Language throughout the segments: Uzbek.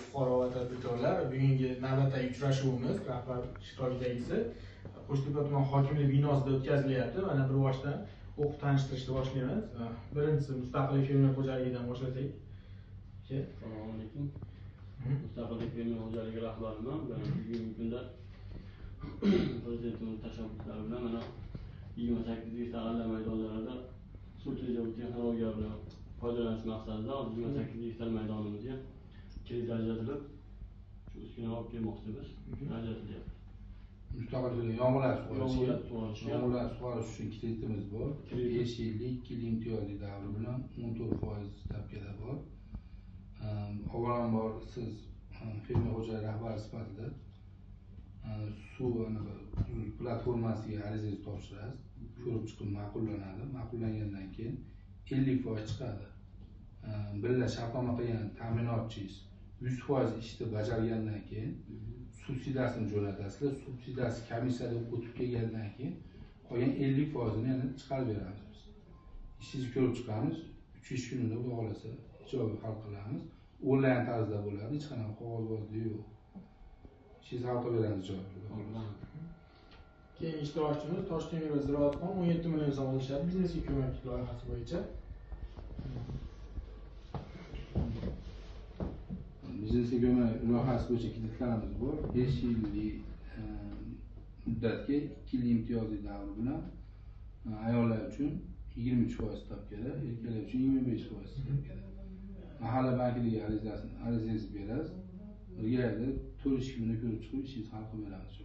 Fuqaro va tadbirkorlar, bugungi navbatdagi uchrashuvimiz rahbar ishtirokidagisi Qo'shtepa tuman hokimligi binosida o'tkazilyapti. Mana bir boshdan o'qib tanishtirishni boshlaymiz. Birinchisi mustaqillik fermer xo'jaligidan boshlasak. Assalomu alaykum. Mustaqillik fermer xo'jaligi rahbariman. Bugungi kunda prezidentimiz tashabbuslari bilan mana 28 ta g'alla maydonlarida suv tejovli texnologiya bilan foydalanish maqsadida 28 ta maydonimizga kilit ajratilib, shu uskunaga olib kelmoqchimiz. Ajratilyapti. Mustaqillik yomg'irlar sug'orish uchun kreditimiz bor. 5 yillik 2 yil imtiyozli davri bilan 14% stavkada bor. Avvalambor siz fermer xo'jaligi rahbari sifatida suv platformasiga arizangizni topshirasiz. Ko'rib chiqib ma'qullanadi. Ma'qullangandan keyin 50% chiqadi. Birga shartnoma qilgan ta'minotchingiz 100% ishni bajargandan keyin subsidiyasini jo'natasizlar. Subsidiyasi komissiyadan o'tib kelgandan keyin qolgan 50%ni yana chiqarib beramiz biz. Ishingizni ko'rib chiqamiz. 3 ish kunida xudo xolasa ijobiy hal qilamiz. Onlayn tarzda bo'ladi, hech qanaqa qog'ozbozlik yo'q. Ishingizni hal qilib beramiz ijobiy. Keyin ishtirokchimiz Toshtemir va Ziroatxon 17 million so'm olishadi biznesga ko'maklik loyihasi bo'yicha. Biznesga ko'mak loyihasi bo'yicha kreditlarimiz bor. 5 yillik muddatga 2 yil imtiyozli davr bilan ayollar uchun 23% stavkada, erkaklar uchun 25% stavkada. Mahalla bankiligi arizangizni berasiz. Birgalikda 4 ish kunida ko'rib chiqib ishingizni hal qilib beramiz.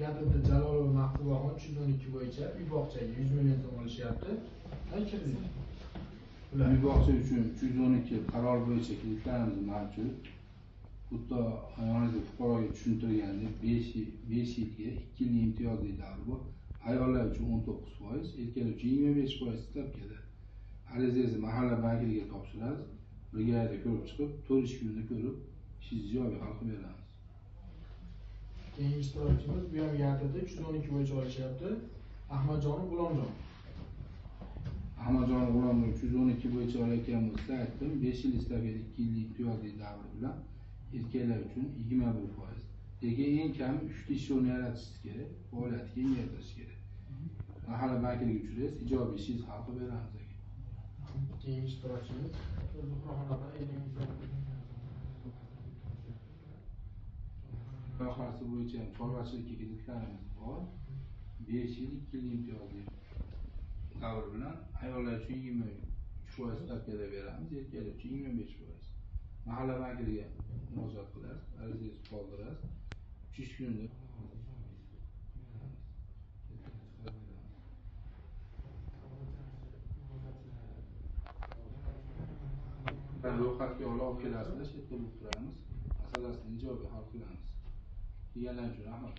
Yaqinda Jalolov Mahbubaxon 312 bo'yicha uy bog'chaga 100 million so'm olishyapti. Uy bog'cha uchun 312 qaror bo'yicha kreditlarimiz mavjud. Xuddi ayolingizga fuqaroga tushuntirgandek 5 yilga 2 yil imtiyozli davri bor. Ayollar uchun 19%, erkaklar uchun 25% stavkada. Arizangizni mahalla bankiligiga topshirasiz. Birgalikda ko'rib chiqib, 4 ish kunida ko'rib, ishingizni ijobiy hal qilib beramiz. Keyingi ishtirokchimiz bu ham Yaqinda 312 bo'yicha olishyapti. Ahmadjonov G'ulomjon. Ahmadjonov G'ulomjon 312 bo'yicha olayotgan bo'lsa, aytdim, 5 yil stavkada 2 yil imtiyozli davr bilan erkaklar uchun 21%. Lekin eng kam 3 ta ish o'rni yaratishingiz kerak, faoliyatni kengaytirish kerak. Mahalla bankiligiga uchraysiz, ijobiy ishingizni hal qilib beramiz. Keyingi ishtirokchimiz loyihasi bo'yicha chorvachilikka kreditlarimiz bor. 5 yil 2 yil imtiyozli davr bilan ayollar uchun 23% stavkada beramiz, erkaklar uchun 25%. Mahalla bankiligiga murojaat qilasiz, arizangizni qoldirasiz. 3 ish kunida ro'yxatga olib kelasizlar, chetda bo'lib turamiz. Masalasini ijobiy hal qilamiz. Deganlar uchun rahmat.